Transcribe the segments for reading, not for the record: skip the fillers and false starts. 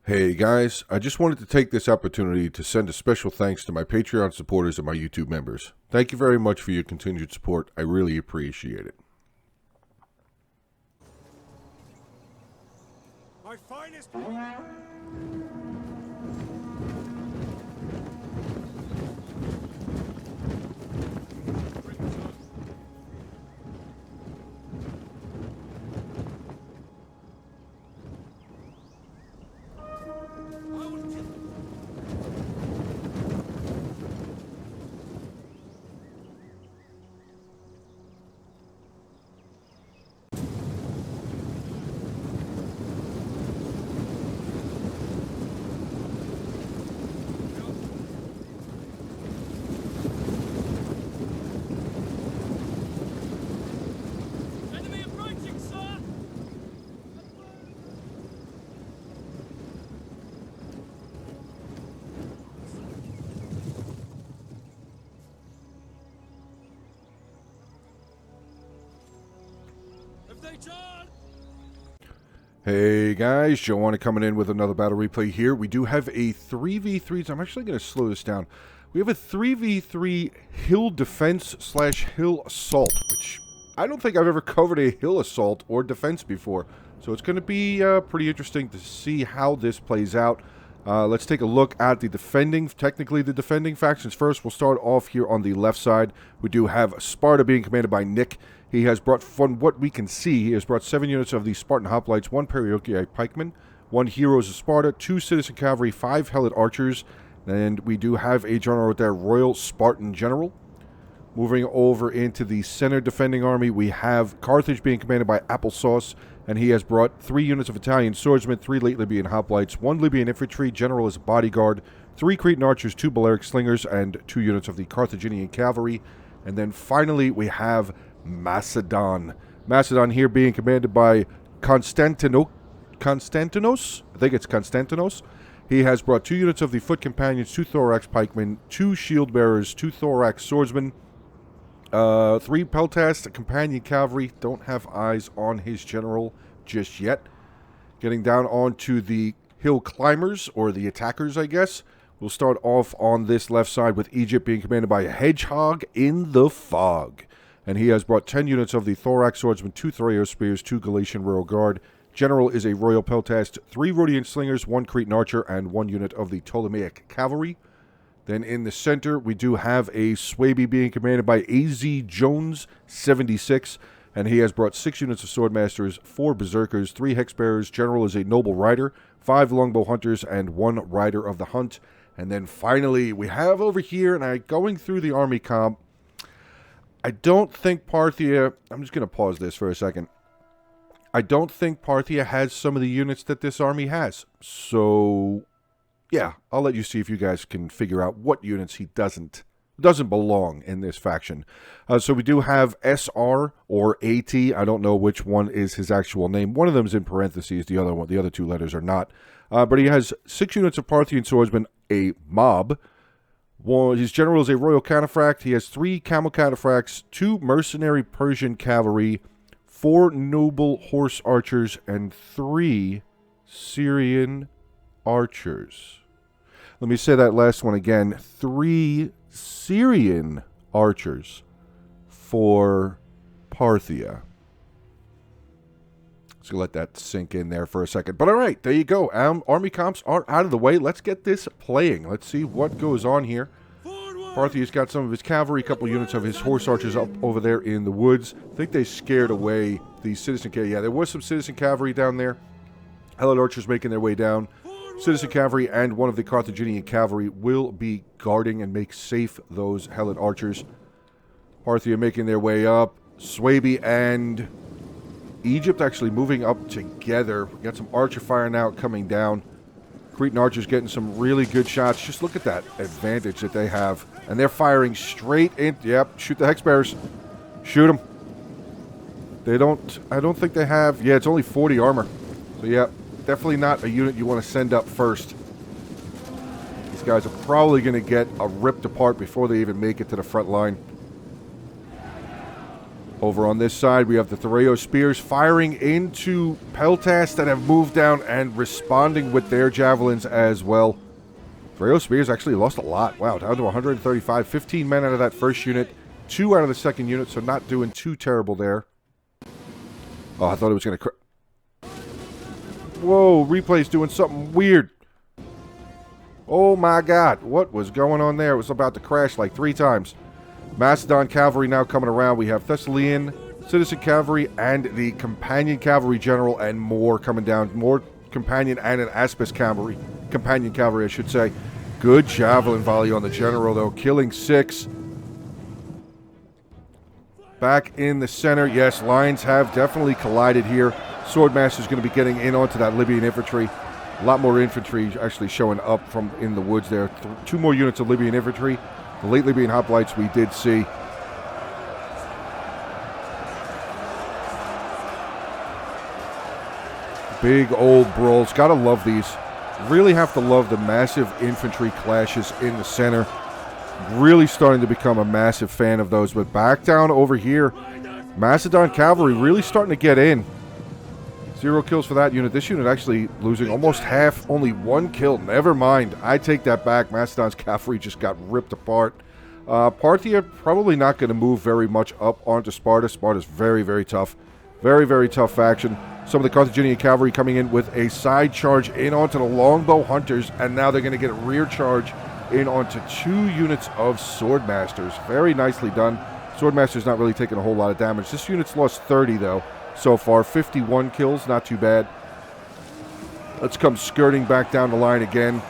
Hey guys, I just wanted to take this opportunity to send a special thanks to my Patreon supporters and my YouTube members. Thank you very much for your continued support. I really appreciate it. My finest. Enemy approaching, sir! Have they done? Hey guys, Joanna coming in with another battle replay here. We do have a 3v3, so I'm actually going to slow this down. We have a 3v3 hill defense slash hill assault, which I don't think I've ever covered a hill assault or defense before. So it's going to be pretty interesting to see how this plays out. Let's take a look at the defending factions first. We'll start off here on the left side. We do have Sparta being commanded by Nick. He has brought, from what we can see, he has brought 7 units of the Spartan Hoplites, 1 Perioci Pikemen, 1 Heroes of Sparta, 2 Citizen Cavalry, 5 Helot Archers, and we do have a general with that Royal Spartan General. Moving over into the center defending army, we have Carthage being commanded by Applesauce, and he has brought 3 units of Italian swordsmen, 3 late Libyan hoplites, 1 Libyan infantry, general as a bodyguard, 3 Cretan archers, 2 Balearic slingers, and 2 units of the Carthaginian cavalry. And then finally, we have Macedon. Macedon here being commanded by Constantinos. I think it's Constantinos. He has brought 2 units of the foot companions, 2 thorax pikemen, 2 shield bearers, 2 thorax swordsmen, 3 Peltast companion cavalry. Don't have eyes on his general just yet. Getting down onto the hill climbers, or the attackers, I guess. We'll start off on this left side with Egypt being commanded by Hedgehog in the Fog. And he has brought 10 units of the thorax swordsmen, 2 Thraeus spears, 2 Galatian royal guard. General is a royal peltast, 3 Rhodian slingers, 1 Cretan archer, and 1 unit of the Ptolemaic cavalry. Then in the center, we do have a Swaby being commanded by A.Z. Jones, 76, and he has brought 6 units of swordmasters, 4 berserkers, 3 hexbearers. General is a noble rider, 5 longbow hunters, and 1 rider of the hunt. And then finally, we have over here, and going through the army comp, I don't think Parthia, I'm just going to pause this for a second. I don't think Parthia has some of the units that this army has. So, yeah, I'll let you see if you guys can figure out what units he doesn't belong in this faction. So we do have SR or AT. I don't know which one is his actual name. One of them is in parentheses. The other 2 letters are not. But he has 6 units of Parthian swordsmen, a mob. His general is a royal cataphract. He has 3 camel cataphracts, 2 mercenary Persian cavalry, 4 noble horse archers, and 3 Syrian archers. Let me say that last one again. 3 Syrian archers for Parthia. So let that sink in there for a second. But all right, there you go. Army comps are out of the way. Let's get this playing. Let's see what goes on here. Parthia's got some of his cavalry, a couple units of his horse archers up over there in the woods. I think they scared away the citizen cavalry. Yeah, there was some citizen cavalry down there. Helot archers making their way down. Citizen cavalry and 1 of the Carthaginian cavalry will be guarding and make safe those Helot archers. Parthia making their way up. Swaby and Egypt actually moving up together. We got some archer fire now coming down. Cretan archers getting some really good shots. Just look at that advantage that they have. And they're firing straight in. Yep, shoot the hexbearers. Shoot them. I don't think they have, yeah, it's only 40 armor. So yeah, definitely not a unit you want to send up first. These guys are probably going to get ripped apart before they even make it to the front line. Over on this side, we have the Thoreo spears firing into Peltas that have moved down and responding with their javelins as well. Thoreo spears actually lost a lot. Wow, down to 135. 15 men out of that first unit, 2 out of the second unit, so not doing too terrible there. Oh, I thought it was going to... Whoa, replay's doing something weird. Oh my god, what was going on there? It was about to crash like 3 times. Macedon cavalry now coming around. We have Thessalian, citizen cavalry, and the companion cavalry general, and more coming down. More companion and an Aspis cavalry. Companion cavalry, I should say. Good javelin volley on the general, though. Killing 6. Back in the center. Yes, lines have definitely collided here. Swordmaster's going to be getting in onto that Libyan infantry. A lot more infantry actually showing up from in the woods there. 2 more units of Libyan infantry. The late Libyan hoplites we did see. Big old brawls. Gotta love these. Really have to love the massive infantry clashes in the center. Really starting to become a massive fan of those. But back down over here, Macedon cavalry really starting to get in. 0 kills for that unit. This unit actually losing almost half. Only 1 kill. Never mind. I take that back. Macedon's cavalry just got ripped apart. Parthia probably not going to move very much up onto Sparta. Sparta's very, very tough. Very, very tough faction. Some of the Carthaginian cavalry coming in with a side charge in onto the longbow hunters. And now they're going to get a rear charge in onto 2 units of swordmasters. Very nicely done. Swordmaster's not really taking a whole lot of damage. This unit's lost 30, though. So far, 51 kills, not too bad. Let's come skirting back down the line again.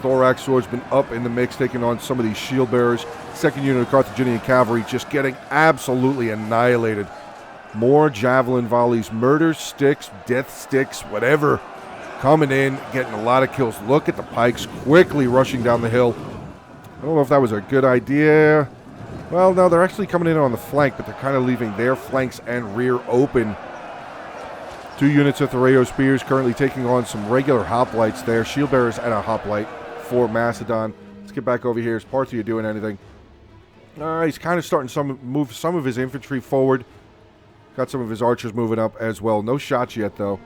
Thorax swordsman up in the mix, taking on some of these shield bearers. Second unit of Carthaginian cavalry just getting absolutely annihilated. More javelin volleys, murder sticks, death sticks, whatever. Coming in, getting a lot of kills. Look at the pikes quickly rushing down the hill. I don't know if that was a good idea. Well, no, they're actually coming in on the flank, but they're kind of leaving their flanks and rear open. 2 units of Thoreo spears currently taking on some regular hoplites there. Shield bearers and a hoplite for Macedon. Let's get back over here. Is Parthia doing anything? He's kind of starting to move some of his infantry forward. Got some of his archers moving up as well. No shots yet, though.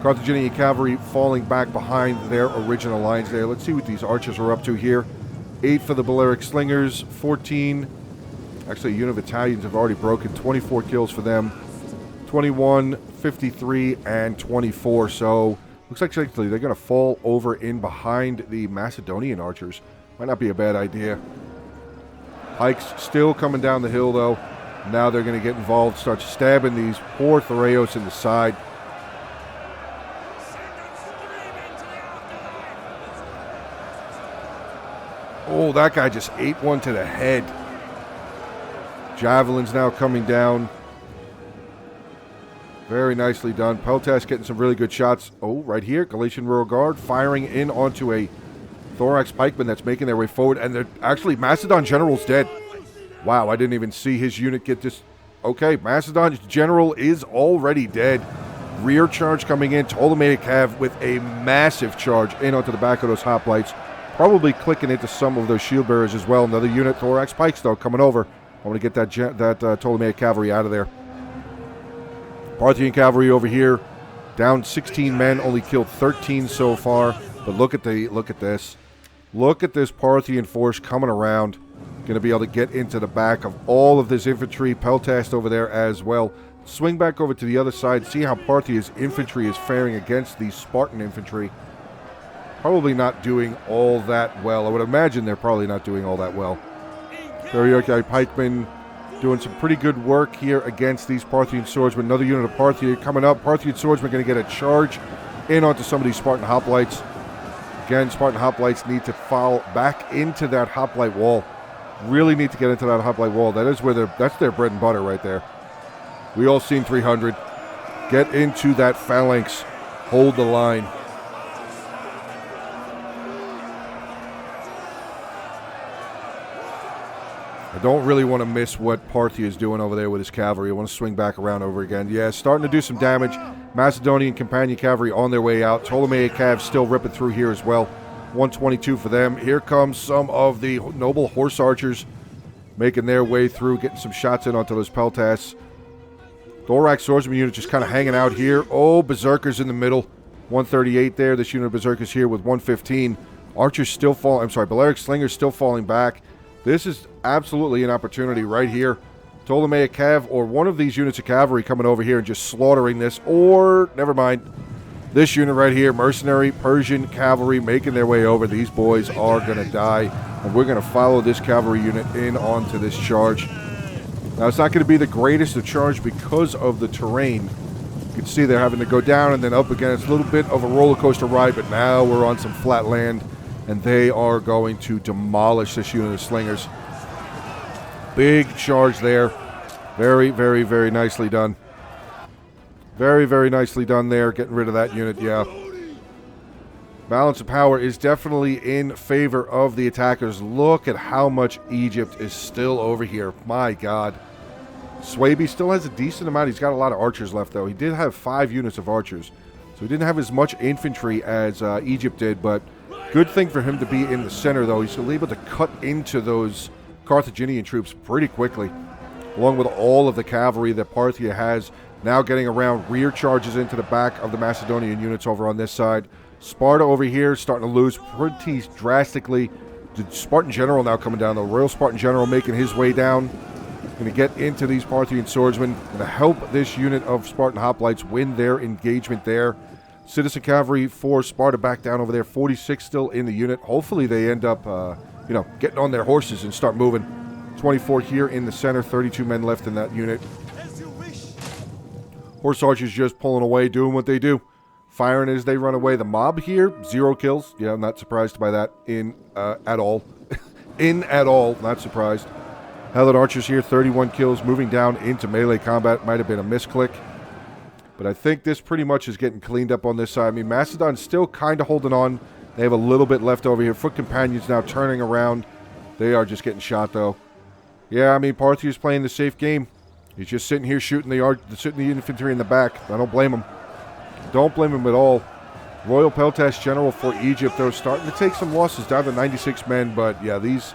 Carthaginian cavalry falling back behind their original lines there. Let's see what these archers are up to here. 8 for the Balearic slingers, 14. Actually, a unit of Italians have already broken. 24 kills for them. 21, 53, and 24. So, looks like actually they're going to fall over in behind the Macedonian archers. Might not be a bad idea. Pikes still coming down the hill, though. Now they're going to get involved, start stabbing these poor Thoreos in the side. Oh, that guy just ate one to the head. Javelins now coming down. Very nicely done. Peltas getting some really good shots. Oh, right here, Galatian Rural Guard firing in onto a Thorax pikeman that's making their way forward. And they're actually, Macedon General's dead. Wow, I didn't even see his unit get this. Okay, Macedon's General is already dead. Rear charge coming in. Ptolemaic Cav with a massive charge in onto the back of those hoplites. Probably clicking into some of those shield bearers as well. Another unit, Thorax Pikes, though, coming over. I want to get that Ptolemaic cavalry out of there. Parthian cavalry over here, down 16 men, only killed 13 so far. But look at this. Look at this Parthian force coming around. Going to be able to get into the back of all of this infantry. Peltast over there as well. Swing back over to the other side. See how Parthia's infantry is faring against the Spartan infantry. Probably not doing all that well. I would imagine they're probably not doing all that well. Theriaci pikemen doing some pretty good work here against these Parthian swordsmen. Another unit of Parthia coming up. Parthian swordsmen going to get a charge in onto some of these Spartan hoplites. Again, Spartan hoplites need to fall back into that hoplite wall. Really need to get into that hoplite wall. That is where that's their bread and butter right there. We all seen 300. Get into that phalanx. Hold the line. I don't really want to miss what Parthia is doing over there with his cavalry. I want to swing back around over again. Yeah, starting to do some damage. Macedonian companion cavalry on their way out. Ptolemaic Cav still ripping through here as well. 122 for them. Here comes some of the noble horse archers making their way through, getting some shots in onto those peltasts. Thorax swordsman unit just kind of hanging out here. Oh, berserkers in the middle. 138 there. This unit of berserkers here with 115. Archers still falling. I'm sorry, Balearic slingers still falling back. This is absolutely an opportunity right here. Ptolemaic Cav or one of these units of cavalry coming over here and just slaughtering this. Or, never mind, this unit right here, mercenary Persian cavalry making their way over. These boys are going to die. And we're going to follow this cavalry unit in onto this charge. Now, it's not going to be the greatest of charge because of the terrain. You can see they're having to go down and then up again. It's a little bit of a roller coaster ride, but now we're on some flat land. And they are going to demolish this unit of slingers. Big charge there. Very, very, very nicely done. Very, very nicely done there. Getting rid of that unit, yeah. Balance of power is definitely in favor of the attackers. Look at how much Egypt is still over here. My God. Swaby still has a decent amount. He's got a lot of archers left, though. He did have 5 units of archers. So he didn't have as much infantry as Egypt did, but good thing for him to be in the center, though. He's able to cut into those Carthaginian troops pretty quickly, along with all of the cavalry that Parthia has. Now getting around rear charges into the back of the Macedonian units over on this side. Sparta over here starting to lose pretty drastically. The Spartan general now coming down. The Royal Spartan general making his way down. Going to get into these Parthian swordsmen. Going to help this unit of Spartan hoplites win their engagement there. Citizen cavalry for Sparta back down over there. 46 still in the unit. Hopefully they end up, getting on their horses and start moving. 24 here in the center. 32 men left in that unit. Horse archers just pulling away, doing what they do. Firing as they run away. The mob here, 0 kills. Yeah, I'm not surprised by that at all. At all. Not surprised. Helot archers here, 31 kills. Moving down into melee combat. Might have been a misclick. But I think this pretty much is getting cleaned up on this side. I mean, Macedon's still kind of holding on. They have a little bit left over here. Foot companions now turning around. They are just getting shot, though. Yeah, I mean, Parthia's playing the safe game. He's just sitting here shooting the infantry in the back. I don't blame him. Don't blame him at all. Royal Peltash General for Egypt, though, starting to take some losses, down to 96 men. But, yeah, these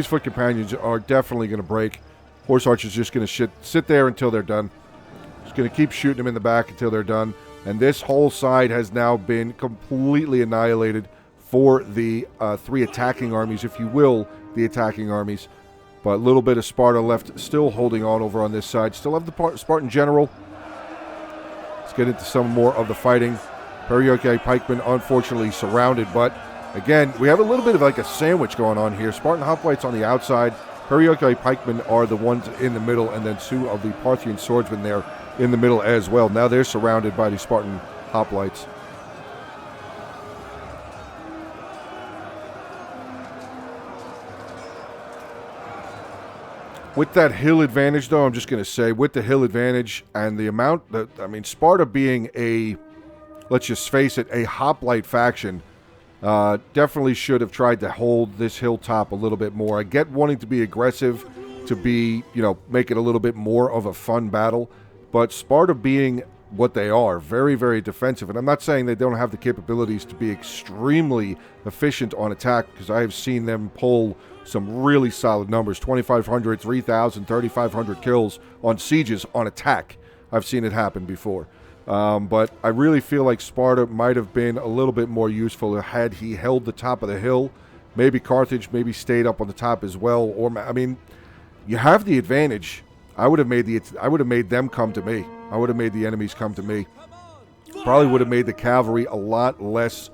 foot companions are definitely going to break. Horse archers just going to sit there until they're done. Just going to keep shooting them in the back until they're done. And this whole side has now been completely annihilated for the 3 attacking armies, if you will, the attacking armies. But a little bit of Sparta left, still holding on over on this side. Still have the Spartan general. Let's get into some more of the fighting. Perioki pikemen, unfortunately, surrounded. But, again, we have a little bit of like a sandwich going on here. Spartan hoplites on the outside. Perioki pikemen are the ones in the middle. And then 2 of the Parthian swordsmen there in the middle as well. Now they're surrounded by the Spartan hoplites. With that hill advantage, though, I'm just going to say, with the hill advantage and the amount that, I mean, Sparta being a, let's just face it, a hoplite faction, definitely should have tried to hold this hilltop a little bit more. I get wanting to be aggressive, to be, make it a little bit more of a fun battle, but Sparta being what they are, very, very defensive, and I'm not saying they don't have the capabilities to be extremely efficient on attack, because I have seen them pull some really solid numbers, 2,500, 3,000, 3,500 kills on sieges on attack. I've seen it happen before. But I really feel like Sparta might have been a little bit more useful had he held the top of the hill. Maybe Carthage maybe stayed up on the top as well. Or, I mean, you have the advantage. I would have made them come to me. I would have made the enemies come to me. Probably would have made the cavalry a lot less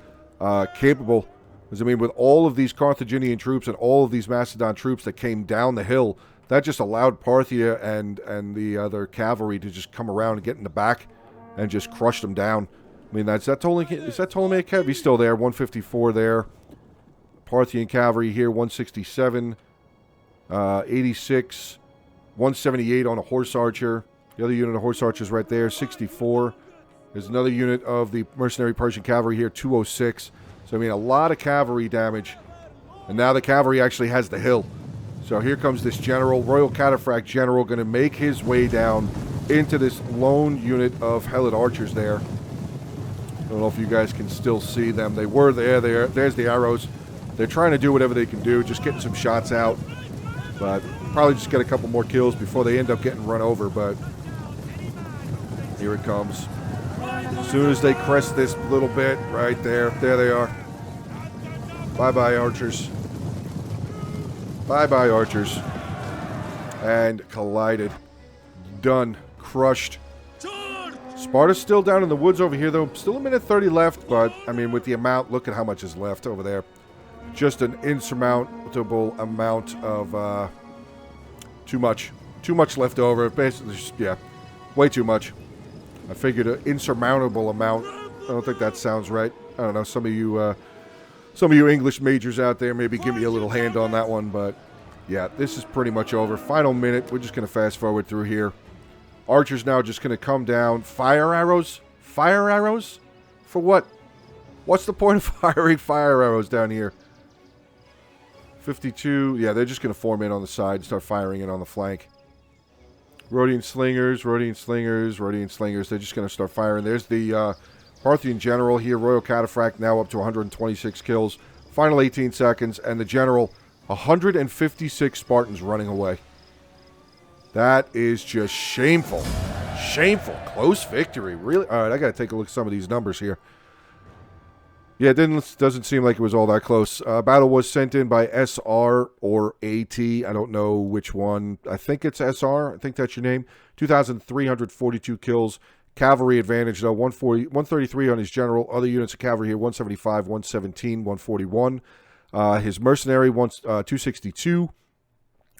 capable. Because, I mean, with all of these Carthaginian troops and all of these Macedon troops that came down the hill, that just allowed Parthia and the other cavalry to just come around and get in the back and just crush them down. I mean, is that Ptolemaic Cav? He's still there, 154 there. Parthian cavalry here, 167, 86, 178 on a horse archer. The other unit of horse archers right there, 64. There's another unit of the mercenary Persian cavalry here, 206. So, I mean, a lot of cavalry damage. And now the cavalry actually has the hill. So here comes this general, Royal Cataphract general, going to make his way down into this lone unit of Helot archers there. I don't know if you guys can still see them. They were there. There's the arrows. They're trying to do whatever they can do, just getting some shots out. But probably just get a couple more kills before they end up getting run over, but here it comes. As soon as they crest this little bit, right there they are. Bye-bye, archers. Bye-bye, archers. And collided. Done. Crushed. Sparta's still down in the woods over here, though. Still a minute 30 left, but, I mean, with the amount, look at how much is left over there. Just an insurmountable amount of, too much. Too much left over. Basically, just, yeah, way too much. I figured an insurmountable amount. I don't think that sounds right. I don't know. Some of you English majors out there maybe give me a little hand on that one, but yeah, this is pretty much over. Final minute. We're just going to fast forward through here. Archer's now just going to come down. Fire arrows? Fire arrows? For what? What's the point of firing fire arrows down here? 52. Yeah, they're just going to form in on the side and start firing it on the flank. Rhodian slingers, Rhodian slingers, Rhodian slingers. They're just going to start firing. There's the Parthian general here. Royal Cataphract now up to 126 kills. Final 18 seconds. And the general, 156 Spartans running away. That is just shameful. Shameful. Close victory. Really? All right, I got to take a look at some of these numbers here. Yeah, it doesn't seem like it was all that close. Battle was sent in by SR or AT. I don't know which one. I think it's SR. I think that's your name. 2,342 kills. Cavalry advantage, though. 133 on his general. Other units of cavalry here, 175, 117, 141. His mercenary, 262.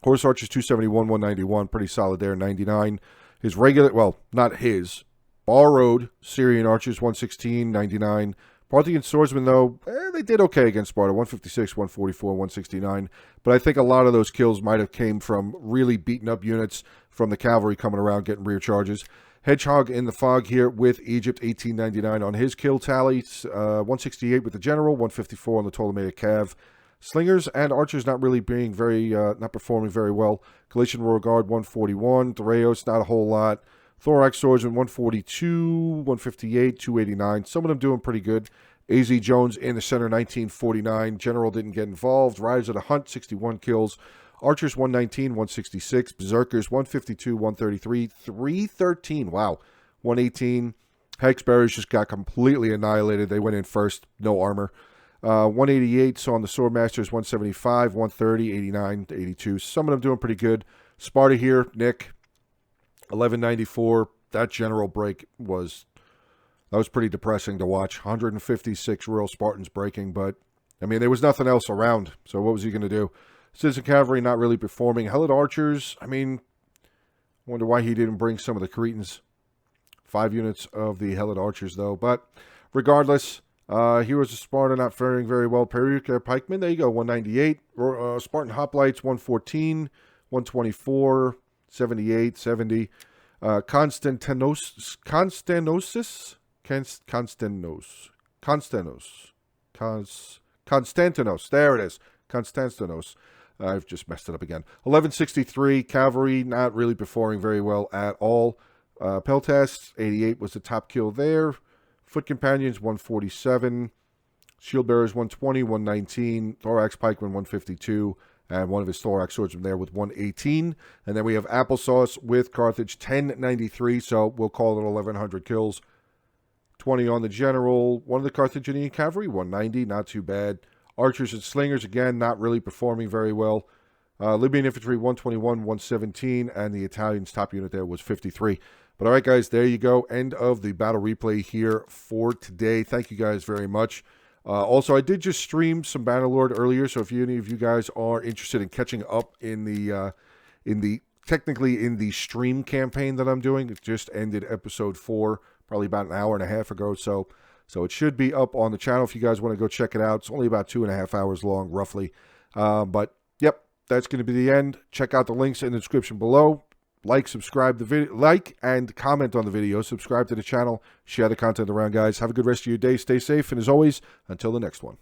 Horse archers, 271, 191. Pretty solid there, 99. His regular, well, not his. Borrowed Syrian archers, 116, 99. Parthian swordsmen, though, they did okay against Sparta, 156, 144, 169. But I think a lot of those kills might have came from really beaten up units from the cavalry coming around getting rear charges. Hedgehog in the fog here with Egypt, 1899 on his kill tally. 168 with the general, 154 on the Ptolemaic cav. Slingers and archers not really being very, not performing very well. Galatian Royal Guard, 141. Doreos, not a whole lot. Thorax swordsman, 142, 158, 289. Some of them doing pretty good. AZ Jones in the center, 1949. General didn't get involved. Riders of the Hunt, 61 kills. Archers, 119, 166. Berserkers, 152, 133, 313. Wow. 118. Hex Bearers just got completely annihilated. They went in first. No armor. 188. So on the Swordmasters, 175, 130, 89, 82. Some of them doing pretty good. Sparta here, Nick, 1194. That general break was pretty depressing to watch. 156 Royal Spartans breaking, but I mean, there was nothing else around. So what was he going to do? Citizen Cavalry not really performing. Helot Archers, I mean, wonder why he didn't bring some of the Cretans. 5 units of the Helot Archers, though. But regardless, Heroes of Sparta not faring very well. Perioca Pikemen, there you go, 198. Spartan Hoplites, 114, 124, 78, 70. Constantinos, there it is. Constantinos. I've just messed it up again. 1163, Cavalry, not really performing very well at all. Peltas, 88 was the top kill there. Foot Companions, 147. Shield Bearers, 120, 119. Thorax Pikeman, 152. And one of his Thorax Swordsmen there with 118. And then we have Applesauce with Carthage, 1093. So we'll call it 1,100 kills. 20 on the General. One of the Carthaginian Cavalry, 190. Not too bad. Archers and Slingers, again, not really performing very well. Libyan Infantry, 121, 117. And the Italians' top unit there was 53. But all right, guys, there you go. End of the battle replay here for today. Thank you guys very much. Also, I did just stream some Bannerlord earlier, so if any of you guys are interested in catching up in the stream campaign that I'm doing, it just ended episode 4, probably about an hour and a half ago. So it should be up on the channel if you guys want to go check it out. It's only about 2.5 hours long, roughly. But yep, that's going to be the end. Check out the links in the description below. Subscribe the video, like and comment on the video. Subscribe to the channel. Share the content around, guys. Have a good rest of your day. Stay safe, and as always, until the next one.